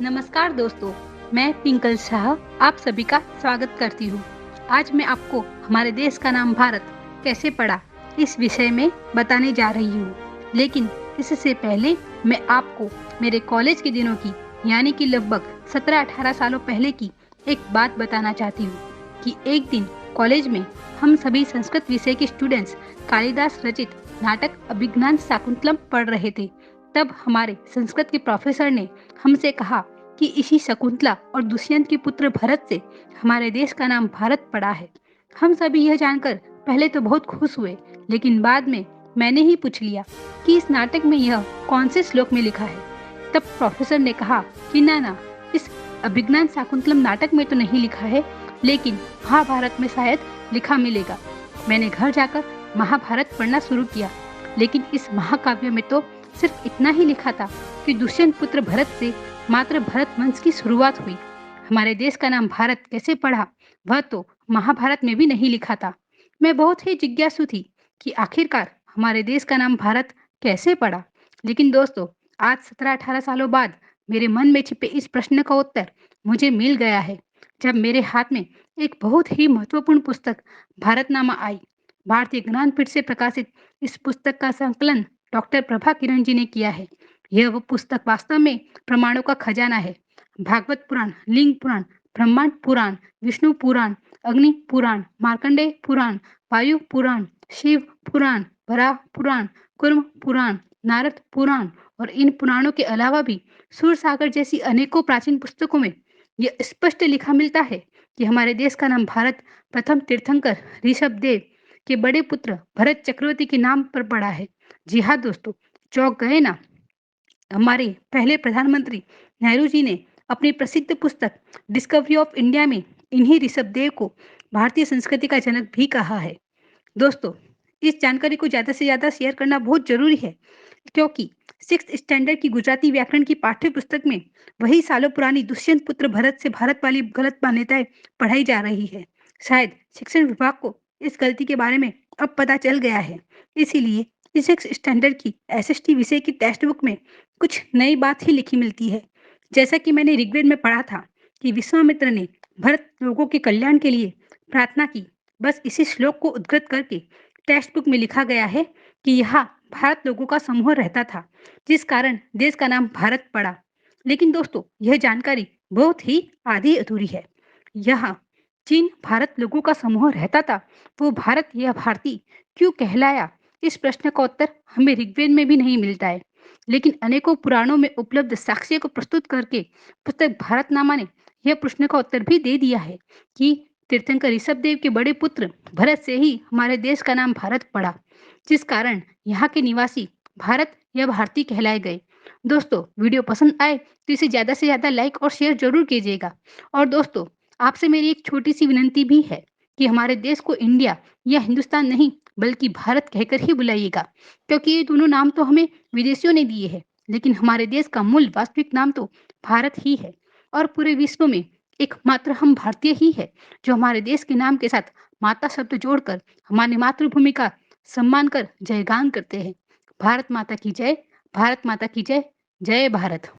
नमस्कार दोस्तों, मैं पिंकल शाह आप सभी का स्वागत करती हूँ। आज मैं आपको हमारे देश का नाम भारत कैसे पड़ा इस विषय में बताने जा रही हूँ। लेकिन इससे पहले मैं आपको मेरे कॉलेज के दिनों की यानी कि लगभग 17-18 सालों पहले की एक बात बताना चाहती हूँ कि एक दिन कॉलेज में हम सभी संस्कृत विषय के स्टूडेंट्स कालिदास रचित नाटक अभिज्ञान शाकुंतलम पढ़ रहे थे। तब हमारे संस्कृत के प्रोफेसर ने हमसे कहा कि इसी शकुंतला और दुष्यंत के पुत्र भरत से हमारे देश का नाम भारत पड़ा है। हम सभी यह जानकर पहले तो बहुत खुश हुए, लेकिन बाद में मैंने ही पूछ लिया कि इस नाटक में यह कौन से श्लोक में लिखा है। तब प्रोफेसर ने कहा कि ना, इस अभिज्ञान शाकुंतलम नाटक में तो नहीं लिखा है, लेकिन महाभारत में शायद लिखा मिलेगा। मैंने घर जाकर महाभारत पढ़ना शुरू किया, लेकिन इस महाकाव्य में तो सिर्फ इतना ही लिखा था कि दुष्यंत पुत्र भरत से मात्र भरत वंश की शुरुआत हुई। हमारे देश का नाम भारत कैसे पड़ा, वह तो महाभारत में भी नहीं लिखा था। मैं बहुत ही जिज्ञासु थी कि आखिरकार हमारे देश का नाम भारत कैसे पड़ा। लेकिन दोस्तों, आज 17-18 सालों बाद मेरे मन में छिपे इस प्रश्न का उत्तर मुझे मिल गया है, जब मेरे हाथ में एक बहुत ही महत्वपूर्ण पुस्तक भारतनामा आई। भारतीय ज्ञानपीठ से प्रकाशित इस पुस्तक का संकलन डॉक्टर प्रभा किरण जी ने किया है। यह वो पुस्तक वास्तव में प्रमाणों का खजाना है। भागवत पुराण, लिंग पुराण, ब्रह्मांड पुराण, विष्णु पुराण, अग्नि पुराण, मार्कंडेय पुराण, वायु पुराण, शिव पुराण, वराह पुराण, कुर्म पुराण, नारद पुराण और इन पुराणों के अलावा भी सूर सागर जैसी अनेकों प्राचीन पुस्तकों में यह स्पष्ट लिखा मिलता है कि हमारे देश का नाम भारत प्रथम तीर्थंकर ऋषभ देव के बड़े पुत्र भरत चक्रवर्ती के नाम पर पड़ा है। जी हाँ दोस्तों, चौंक गए ना? हमारे पहले प्रधानमंत्री नेहरू जी ने अपनी प्रसिद्ध पुस्तक डिस्कवरी ऑफ इंडिया में इन्हीं ऋषभ देव को भारतीय संस्कृति का जनक भी कहा है। दोस्तों, इस जानकारी को ज़्यादा से ज़्यादा शेयर करना बहुत ज़रूरी है, क्योंकि सिक्स्थ स्टैंडर्ड की गुजराती व्याकरण की पाठ्य पुस्तक में वही सालों पुरानी दुष्यंत पुत्र भरत से भारत वाली गलत मान्यताएं पढ़ाई जा रही है। शायद शिक्षण विभाग को इस गलती के बारे में अब पता चल गया है, इसीलिए इस सिक्स स्टैंडर्ड की एसएसटी विषय की टेक्स्ट बुक में कुछ नई बात ही लिखी मिलती है। जैसा कि मैंने ऋग्वेद में पढ़ा था कि विश्वामित्र ने भरत लोगों के कल्याण के लिए प्रार्थना की। बस इसी श्लोक को उद्धृत करके टेक्स्ट बुक में लिखा गया है कि यहाँ भारत लोगों का समूह रहता था, जिस कारण देश का नाम भारत पड़ा। लेकिन दोस्तों, यह जानकारी बहुत ही आधी अधूरी है। यहाँ जिन भारत लोगों का समूह रहता था, वो भारत या भारती क्यों कहलाया, इस प्रश्न का उत्तर हमें ऋग्वेद में भी नहीं मिलता है। लेकिन अनेकों पुराणों में उपलब्ध साक्ष्य को प्रस्तुत करके पुस्तक भारतनामा ने यह प्रश्न का उत्तर भी दे दिया है कि तीर्थंकर ऋषभ देव के बड़े पुत्र भरत से ही हमारे देश का नाम भारत पड़ा, जिस कारण यहाँ के निवासी भारत या भारती कहलाए गए। दोस्तों, वीडियो पसंद आए तो इसे ज़्यादा से ज़्यादा लाइक और शेयर जरूर कीजिएगा। और दोस्तों, आपसे मेरी एक छोटी सी विनंती भी है कि हमारे देश को इंडिया या हिंदुस्तान नहीं बल्कि भारत कहकर ही बुलाइएगा, क्योंकि ये दोनों नाम तो हमें विदेशियों ने दिए हैं, लेकिन हमारे देश का मूल वास्तविक नाम तो भारत ही है। और पूरे विश्व में एकमात्र हम भारतीय ही है जो हमारे देश के नाम के साथ माता शब्द जोड़कर हमारी मातृभूमि का सम्मान कर जयगान करते हैं। भारत माता की जय, भारत माता की जय, जय भारत।